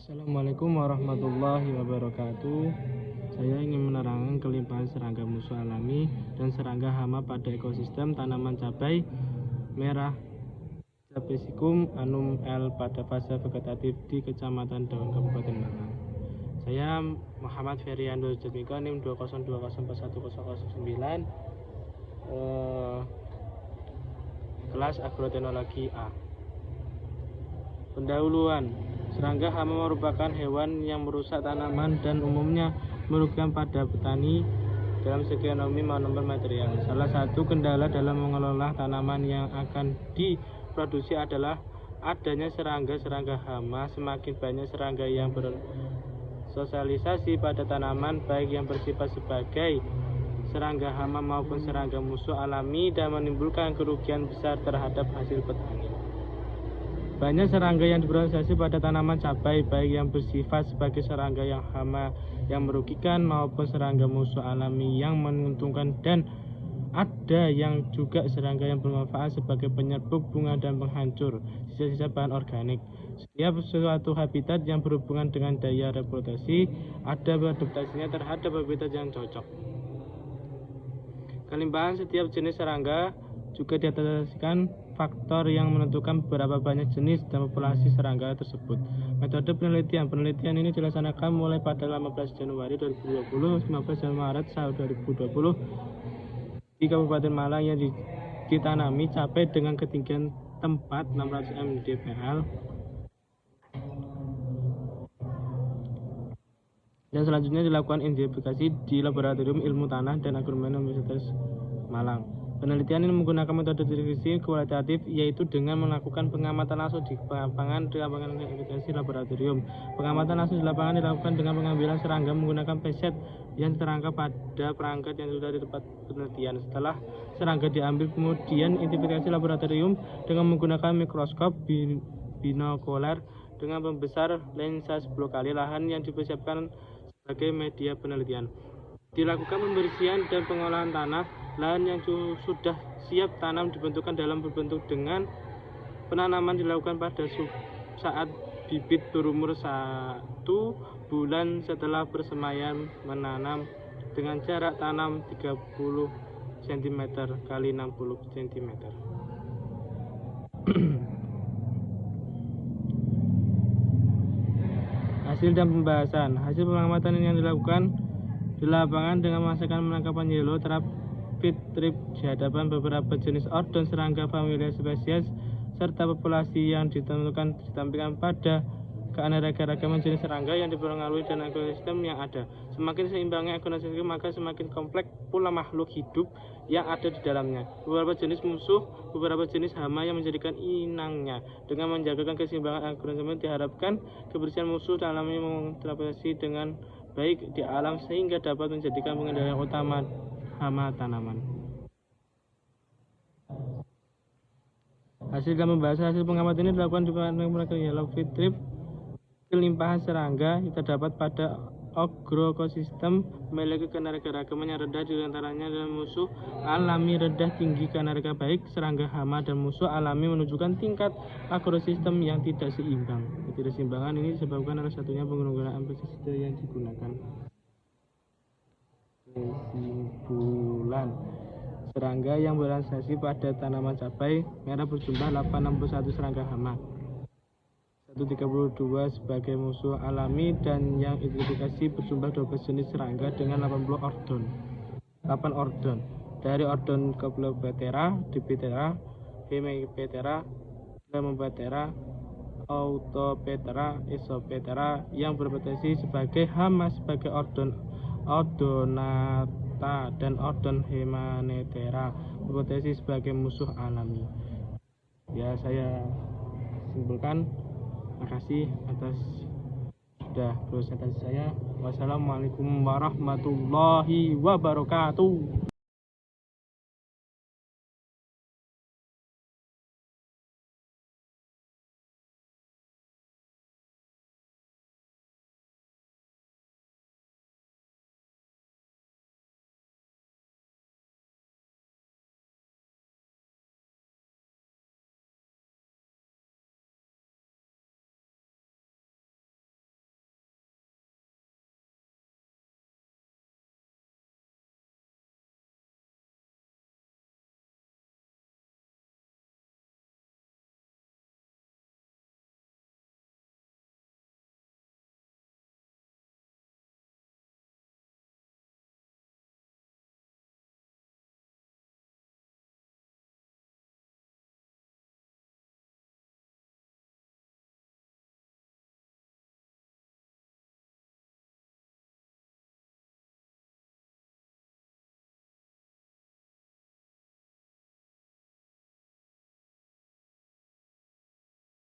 Assalamualaikum warahmatullahi wabarakatuh. Saya ingin menerangkan kelimpahan serangga musuh alami dan serangga hama pada ekosistem tanaman cabai merah Capsicum annum L pada fase vegetatif di Kecamatan Daun Kabupaten Malang. Saya Muhammad Feriando Jatmiko, NIM 202041009, kelas agroteknologi A. Pendahuluan. Serangga hama merupakan hewan yang merusak tanaman dan umumnya merugikan pada petani dalam segi ekonomi maupun material. Salah satu kendala dalam mengelola tanaman yang akan diproduksi adalah adanya serangga hama. Semakin banyak serangga yang bersosialisasi pada tanaman, baik yang bersifat sebagai serangga hama maupun serangga musuh alami, dan menimbulkan kerugian besar terhadap hasil petani. Banyak serangga yang berasosiasi pada tanaman cabai, baik yang bersifat sebagai serangga yang hama yang merugikan maupun serangga musuh alami yang menguntungkan, dan ada yang juga serangga yang bermanfaat sebagai penyerbuk bunga dan penghancur sisa-sisa bahan organik. Setiap suatu habitat yang berhubungan dengan daya reproduksi ada adaptasinya terhadap habitat yang cocok. Kelimpahan setiap jenis serangga juga diataskan faktor yang menentukan berapa banyak jenis dan populasi serangga tersebut. Metode penelitian ini dilaksanakan mulai pada 15 Januari 2020, 15 Maret 2020 di Kabupaten Malang yang ditanami cabai dengan ketinggian tempat 600 mdpl. Dan selanjutnya dilakukan identifikasi di Laboratorium Ilmu Tanah dan Agronomi Universitas Malang. Penelitian ini menggunakan metode deteksi kualitatif, yaitu dengan melakukan pengamatan langsung di lapangan dengan identifikasi laboratorium. Pengamatan langsung di lapangan dilakukan dengan pengambilan serangga menggunakan peset yang terangkap pada perangkat yang sudah di tempat penelitian. Setelah serangga diambil, kemudian identifikasi laboratorium dengan menggunakan mikroskop binokular dengan pembesar lensa 10 kali lahan yang dipersiapkan sebagai media penelitian. Dilakukan pembersihan dan pengolahan tanah. Lahan yang sudah siap tanam dibentukkan dalam berbentuk dengan penanaman dilakukan pada saat bibit berumur 1 bulan setelah bersemayam menanam dengan jarak tanam 30 cm x 60 cm. Hasil dan pembahasan. Hasil pengamatan yang dilakukan di lapangan dengan memastikan penangkapan yellow trip di hadapan beberapa jenis ordon serangga familia spesies serta populasi yang ditentukan ditampilkan pada keanekaragaman jenis serangga yang dipengaruhi dan ekosistem yang ada. Semakin seimbangnya ekosistem, maka semakin kompleks pula makhluk hidup yang ada di dalamnya. Beberapa jenis musuh, beberapa jenis hama yang menjadikan inangnya. Dengan menjaga keseimbangan ekosistem diharapkan kebersihan musuh alami mengadaptasi dengan baik di alam sehingga dapat menjadikan pengendalian utama hama tanaman. Hasil dan pembahasan. Hasil pengamatan ini dilakukan di penelitian yellow trip. Kelimpahan serangga terdapat pada agrokosistem memiliki keanekaragaman yang rendah, di antaranya dalam musuh alami rendah tinggi keanekaragaman baik serangga hama dan musuh alami menunjukkan tingkat agrokosistem yang tidak seimbang. Ketidakseimbangan ini disebabkan oleh satunya penggunaan pestisida yang digunakan. Kesimpulan. Serangga yang berasosiasi pada tanaman cabai merah berjumlah 861 serangga hama, 132 sebagai musuh alami, dan yang identifikasi berjumlah 12 jenis serangga dengan 8 ordon. Dari ordon Coleoptera, Diptera, Hemiptera, Lemoptera, Autoptera, Isoptera yang berpotensi sebagai hama sebagai ordon Ordonata, dan ordon Hemanetera berpotensi sebagai musuh alami. Ya, saya simpulkan. Terima kasih atas sudah presentasi saya. Wassalamualaikum warahmatullahi wabarakatuh.